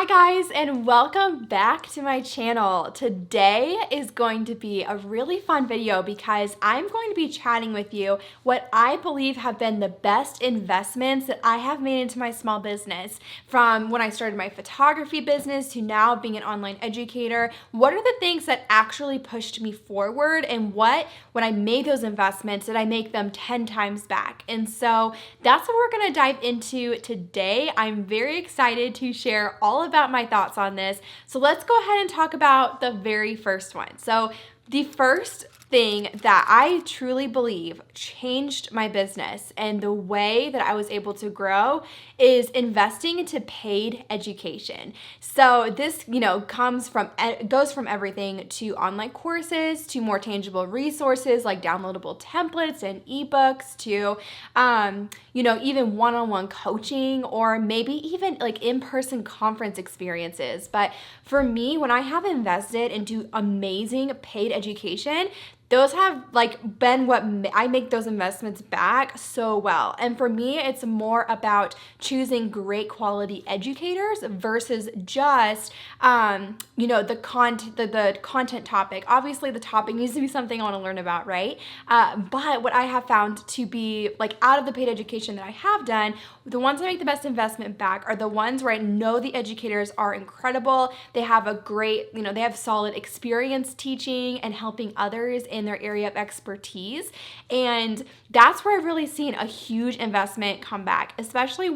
Hi guys, and welcome back to my channel. Today is going to be a really fun video because I'm going to be chatting with you what I believe have been the best investments that I have made into my small business. From when I started my photography business to now being an online educator, what are the things that actually pushed me forward, and when I made those investments, did I make them 10 times back? And so that's what we're gonna dive into today. I'm very excited to share all about my thoughts on this. So let's go ahead and talk about the very first one. So the first thing that I truly believe changed my business and the way that I was able to grow is investing into paid education. So this, goes from everything to online courses to more tangible resources like downloadable templates and ebooks to, even one-on-one coaching or maybe even like in-person conference experiences. But for me, when I have invested into amazing paid education, those have been what I make those investments back so well. And for me, it's more about choosing great quality educators versus just, the content topic. Obviously, the topic needs to be something I want to learn about, right? But what I have found to be out of the paid education that I have done, the ones that make the best investment back are the ones where I know the educators are incredible. They have a great, they have solid experience teaching and helping others in their area of expertise. And that's where I've really seen a huge investment come back, especially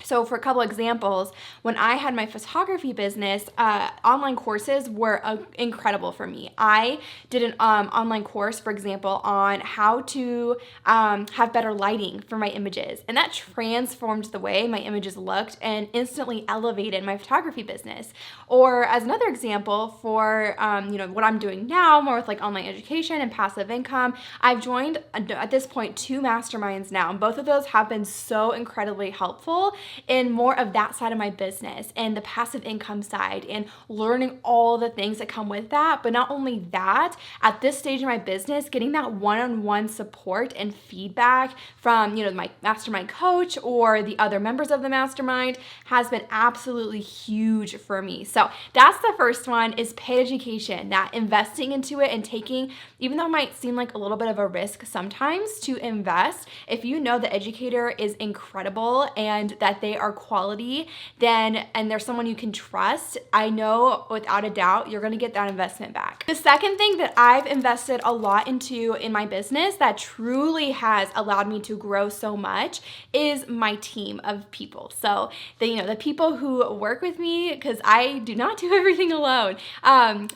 so for a couple examples, when I had my photography business, online courses were incredible for me. I did an online course, for example, on how to have better lighting for my images. And that transformed the way my images looked and instantly elevated my photography business. Or as another example for, what I'm doing now, more with online education and passive income, I've joined, at this point, 2 masterminds now. And both of those have been so incredibly helpful in more of that side of my business and the passive income side and learning all the things that come with that. But not only that, at this stage of my business, getting that one-on-one support and feedback from, my mastermind coach or the other members of the mastermind has been absolutely huge for me. So that's the first one, is paid education, that investing into it and taking, even though it might seem like a little bit of a risk sometimes to invest, if you know the educator is incredible and that they are quality, and there's someone you can trust, I know without a doubt you're going to get that investment back. The second thing that I've invested a lot into in my business that truly has allowed me to grow so much is my team of people. So the people who work with me, because I do not do everything alone,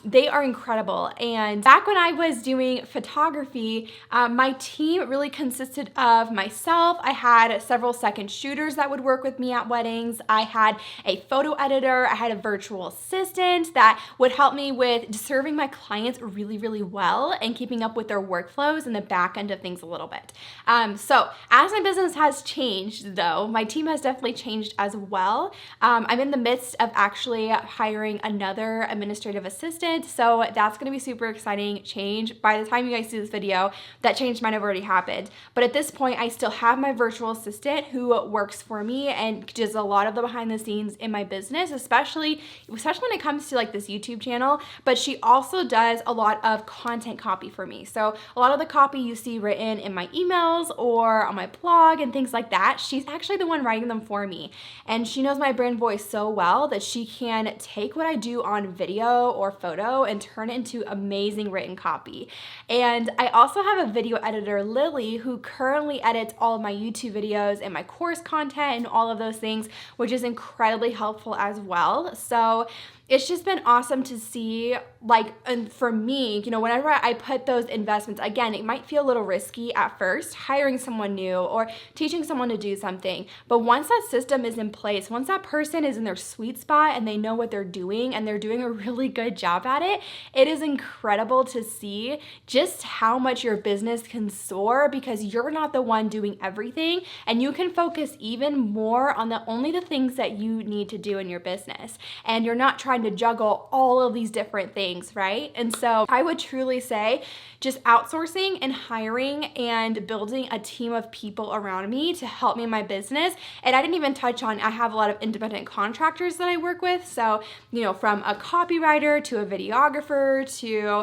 they are incredible. And back when I was doing photography, my team really consisted of myself. I had several second shooters that would work with me at weddings. I had a photo editor. I had a virtual assistant that would help me with serving my clients really, really well and keeping up with their workflows and the back end of things a little bit. So as my business has changed, though, my team has definitely changed as well. I'm in the midst of actually hiring another administrative assistant, so that's going to be super exciting change. By the time you guys see this video, that change might have already happened. But at this point, I still have my virtual assistant who works for me and does a lot of the behind the scenes in my business, especially when it comes to this YouTube channel. But she also does a lot of content copy for me. So a lot of the copy you see written in my emails or on my blog and things like that, she's actually the one writing them for me. And she knows my brand voice so well that she can take what I do on video or photo and turn it into amazing written copy. And I also have a video editor, Lily, who currently edits all of my YouTube videos and my course content and all of those things, which is incredibly helpful as well. So it's just been awesome to see, and for me, whenever I put those investments, again, it might feel a little risky at first, hiring someone new or teaching someone to do something. But once that system is in place, once that person is in their sweet spot and they know what they're doing and they're doing a really good job at it, it is incredible to see just how much your business can soar because you're not the one doing everything, and you can focus even more more on only the things that you need to do in your business. And you're not trying to juggle all of these different things, right? And so I would truly say just outsourcing and hiring and building a team of people around me to help me in my business. And I didn't even touch on, I have a lot of independent contractors that I work with. So, from a copywriter to a videographer to,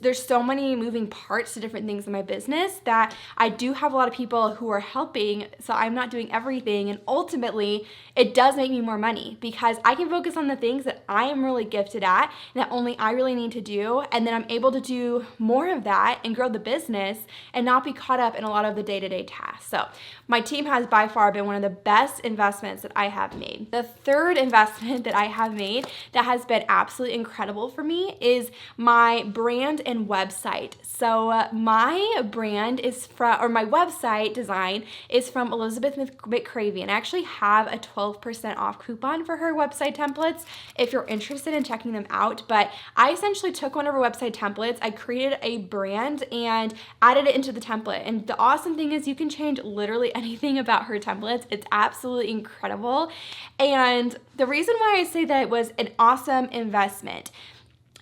there's so many moving parts to different things in my business that I do have a lot of people who are helping. So I'm not doing everything. And ultimately, it does make me more money because I can focus on the things that I am really gifted at and that only I really need to do. And then I'm able to do more of that and grow the business and not be caught up in a lot of the day-to-day tasks. So my team has by far been one of the best investments that I have made. The third investment that I have made that has been absolutely incredible for me is my brand and website. So my brand is from, or my website design is from Elizabeth McCravey, and I actually have a 12% off coupon for her website templates if you're interested in checking them out. But I essentially took one of her website templates, I created a brand and added it into the template. And the awesome thing is you can change literally anything about her templates. It's absolutely incredible. And the reason why I say that it was an awesome investment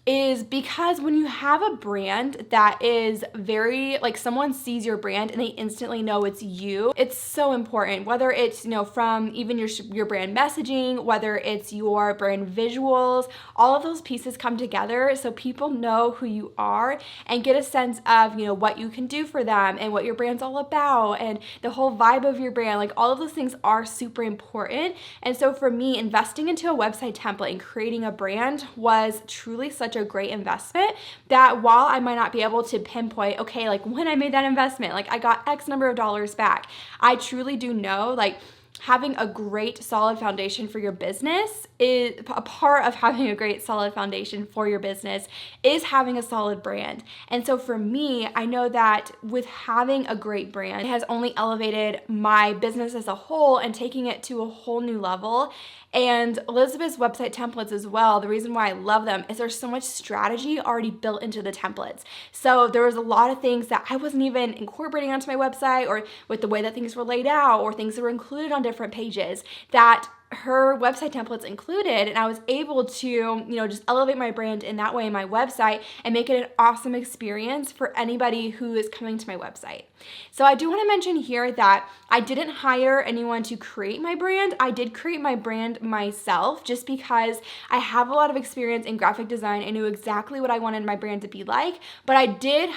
is because when you have a brand that is very, like someone sees your brand and they instantly know it's you, it's so important. Whether it's, from even your brand messaging, whether it's your brand visuals, all of those pieces come together so people know who you are and get a sense of, what you can do for them and what your brand's all about and the whole vibe of your brand. Like all of those things are super important. And so for me, investing into a website template and creating a brand was truly such a great investment that while I might not be able to pinpoint, okay, like when I made that investment, like I got X number of dollars back, I truly do know like having a great solid foundation for your business is a part of having a great solid foundation for your business is having a solid brand. And so for me, I know that with having a great brand, it has only elevated my business as a whole and taking it to a whole new level. And Elizabeth's website templates as well, the reason why I love them is there's so much strategy already built into the templates. So there was a lot of things that I wasn't even incorporating onto my website or with the way that things were laid out or things that were included on different pages that her website templates included, and I was able to, just elevate my brand in that way in my website and make it an awesome experience for anybody who is coming to my website. So I do want to mention here that I didn't hire anyone to create my brand. I did create my brand myself just because I have a lot of experience in graphic design. I knew exactly what I wanted my brand to be like, but I did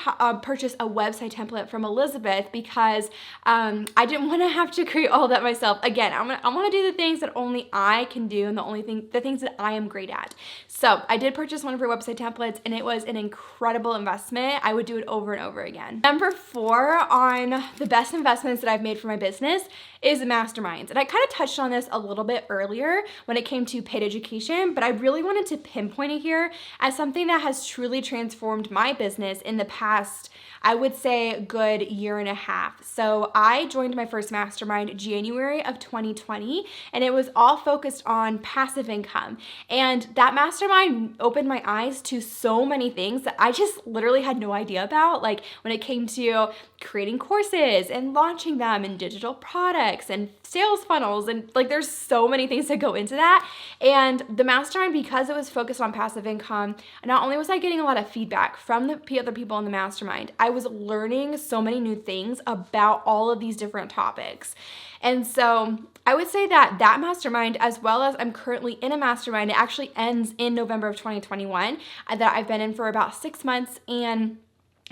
purchase a website template from Elizabeth because I didn't want to have to create all that myself. Again, I want to do the things that only I can do and the things that I am great at. So I did purchase one of her website templates and it was an incredible investment. I would do it over and over again. Number 4 on the best investments that I've made for my business is Masterminds. And I kind of touched on this a little bit earlier when it came to paid education, but I really wanted to pinpoint it here as something that has truly transformed my business in the past, I would say, good year and a half. So I joined my first mastermind January of 2020, and it was all focused on passive income. And that mastermind opened my eyes to so many things that I just literally had no idea about. Like when it came to creating courses and launching them and digital products and sales funnels, and like there's so many things that go into that. And the mastermind, because it was focused on passive income, not only was I getting a lot of feedback from the other people in the mastermind, I was learning so many new things about all of these different topics. And so I would say that that mastermind, as well as I'm currently in a mastermind, it actually ends in November of 2021, that I've been in for about 6 months, and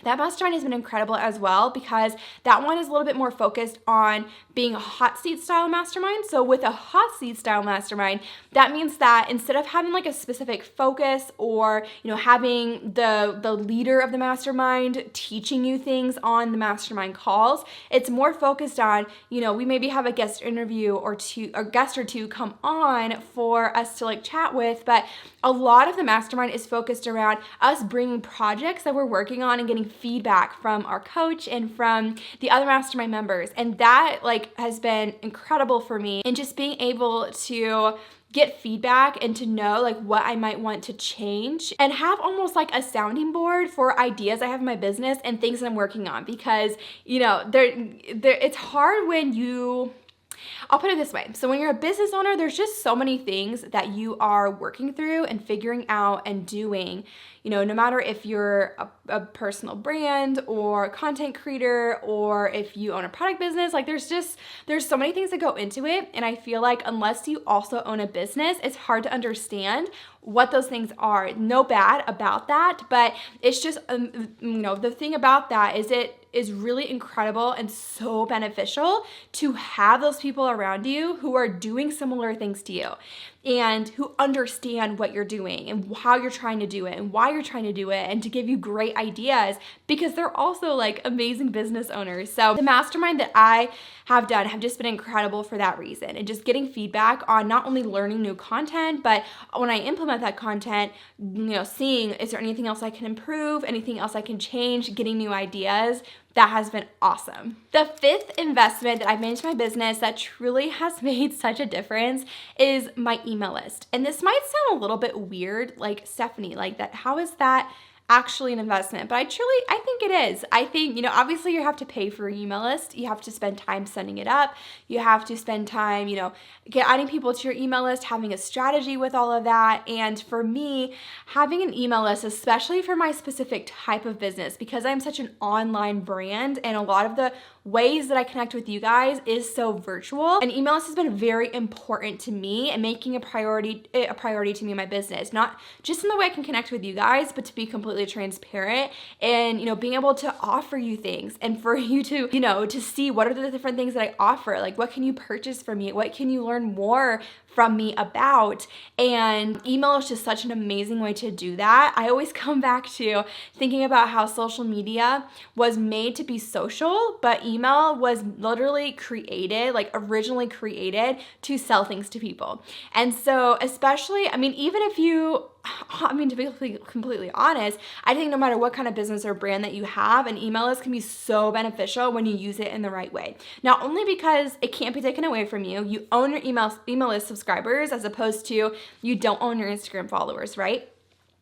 that mastermind has been incredible as well because that one is a little bit more focused on being a hot seat style mastermind. So with a hot seat style mastermind, that means that instead of having like a specific focus or, having the leader of the mastermind teaching you things on the mastermind calls, it's more focused on, we maybe have a guest interview or guest or two come on for us to like chat with, but a lot of the mastermind is focused around us bringing projects that we're working on and getting feedback from our coach and from the other mastermind members. And that has been incredible for me, and just being able to get feedback and to know what I might want to change and have almost like a sounding board for ideas I have in my business and things that I'm working on, because it's hard when you I'll put it this way. So when you're a business owner, there's just so many things that you are working through and figuring out and doing. You know, no matter if you're a personal brand or a content creator, or if you own a product business, like there's so many things that go into it. And I feel like unless you also own a business, it's hard to understand what those things are. No bad about that, but it's just, the thing about that is it is really incredible and so beneficial to have those people around you who are doing similar things to you and who understand what you're doing and how you're trying to do it and why you're trying to do it, and to give you great ideas because they're also like amazing business owners. So the mastermind that I have done have just been incredible for that reason, and just getting feedback on not only learning new content, but when I implement that content, seeing is there anything else I can improve, anything else I can change, getting new ideas. That has been awesome. The fifth investment that I've made into my business that truly has made such a difference is my email list. And this might sound a little bit weird, like Stephanie, like that. How is that actually an investment? But I think it is. I think, obviously you have to pay for your email list. You have to spend time setting it up. You have to spend time, adding people to your email list, having a strategy with all of that. And for me, having an email list, especially for my specific type of business, because I'm such an online brand and a lot of the ways that I connect with you guys is so virtual, an email list has been very important to me and making a priority to me in my business, not just in the way I can connect with you guys, but to be completely transparent and, being able to offer you things and for you to, to see what are the different things that I offer, like what can you purchase from me, what can you learn more from me about. And email is just such an amazing way to do that. I always come back to thinking about how social media was made to be social, but email was literally originally created to sell things to people. And so especially, even if you, to be completely honest, I think no matter what kind of business or brand that you have, an email list can be so beneficial when you use it in the right way. Not only because it can't be taken away from you, you own your email list subscribers as opposed to you don't own your Instagram followers, right?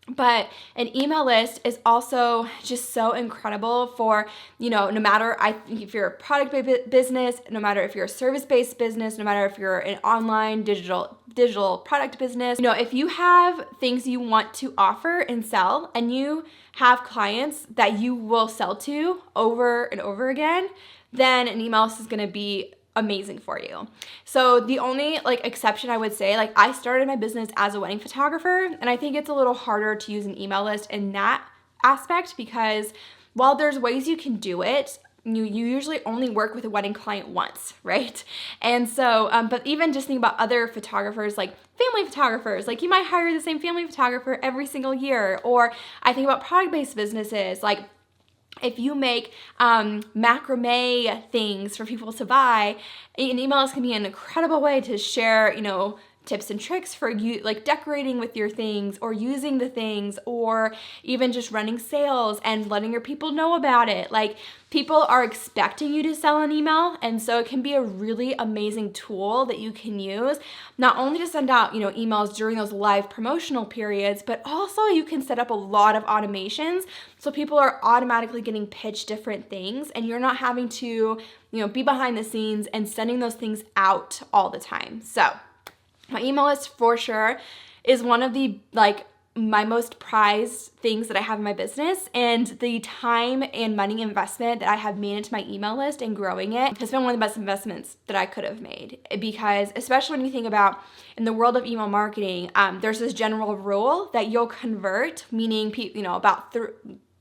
But an email list is also just so incredible for, no matter if you're a product-based business, no matter if you're a service-based business, no matter if you're an online digital product business, if you have things you want to offer and sell and you have clients that you will sell to over and over again, then an email list is going to be amazing for you. So the only exception I would say, I started my business as a wedding photographer, and I think it's a little harder to use an email list in that aspect because while there's ways you can do it, you usually only work with a wedding client once, right? And so, but even just think about other photographers, like family photographers, like you might hire the same family photographer every single year. Or I think about product-based businesses, like if you make macrame things for people to buy, an email list can be an incredible way to share, tips and tricks for you, like decorating with your things or using the things, or even just running sales and letting your people know about it. Like people are expecting you to sell an email, and so it can be a really amazing tool that you can use, not only to send out, emails during those live promotional periods, but also you can set up a lot of automations so people are automatically getting pitched different things and you're not having to, be behind the scenes and sending those things out all the time. So my email list for sure is one of the my most prized things that I have in my business, and the time and money investment that I have made into my email list and growing it has been one of the best investments that I could have made, because especially when you think about in the world of email marketing, there's this general rule that you'll convert, meaning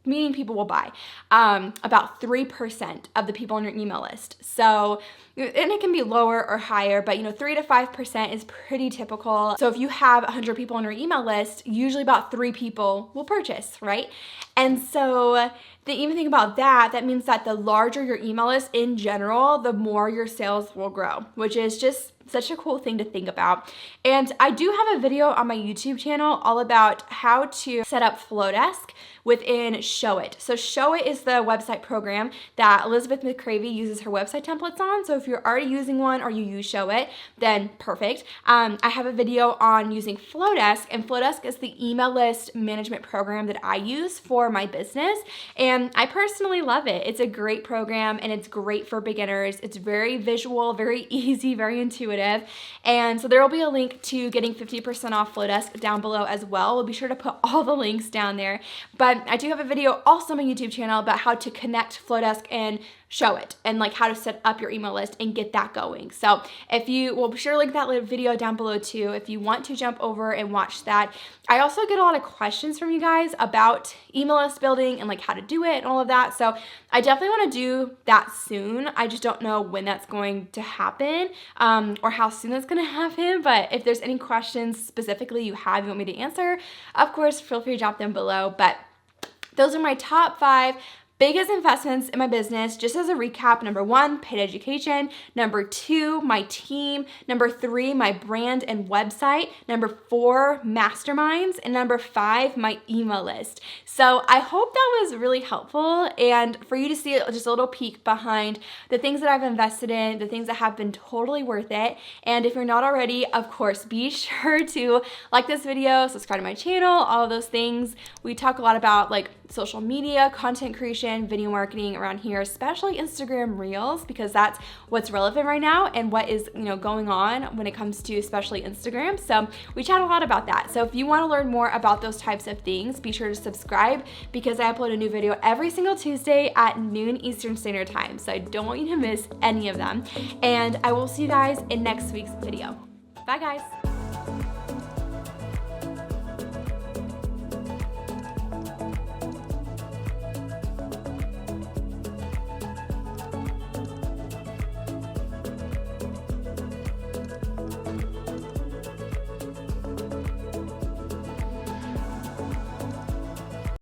meaning people will buy about 3% of the people on your email list. So, and it can be lower or higher, but 3 to 5% is pretty typical. So if you have 100 people on your email list, usually about 3 people will purchase, right? And so the even thing about that means that the larger your email list in general, the more your sales will grow, which is just such a cool thing to think about. And I do have a video on my YouTube channel all about how to set up Flowdesk within Show It. So Show It is the website program that Elizabeth McCravey uses her website templates on. So if you're already using one or you use Show It, then perfect. I have a video on using Flowdesk, and Flowdesk is the email list management program that I use for my business. And And I personally love it. It's a great program and it's great for beginners. It's very visual, very easy, very intuitive. And so there will be a link to getting 50% off Flowdesk down below as well. We'll be sure to put all the links down there. But I do have a video also on my YouTube channel about how to connect Flowdesk and show it, and like how to set up your email list and get that going. So if you will, be sure to link that video down below too if you want to jump over and watch that. I also get a lot of questions from you guys about email list building and like how to do it and all of that. So I definitely want to do that soon. I just don't know when that's going to happen or how soon that's going to happen. But if there's any questions specifically you want me to answer, of course, feel free to drop them below. But those are my top 5 biggest investments in my business. Just as a recap: number 1, paid education. Number 2, my team. Number 3, my brand and website. Number 4, masterminds. And number 5, my email list. So I hope that was really helpful, and for you to see just a little peek behind the things that I've invested in, the things that have been totally worth it. And if you're not already, of course, be sure to like this video, subscribe to my channel, all of those things. We talk a lot about like social media, content creation, video marketing around here, especially Instagram Reels, because that's what's relevant right now and what is, going on when it comes to especially Instagram. So we chat a lot about that. So if you want to learn more about those types of things, be sure to subscribe, because I upload a new video every single Tuesday at noon Eastern Standard Time. So I don't want you to miss any of them. And I will see you guys in next week's video. Bye guys.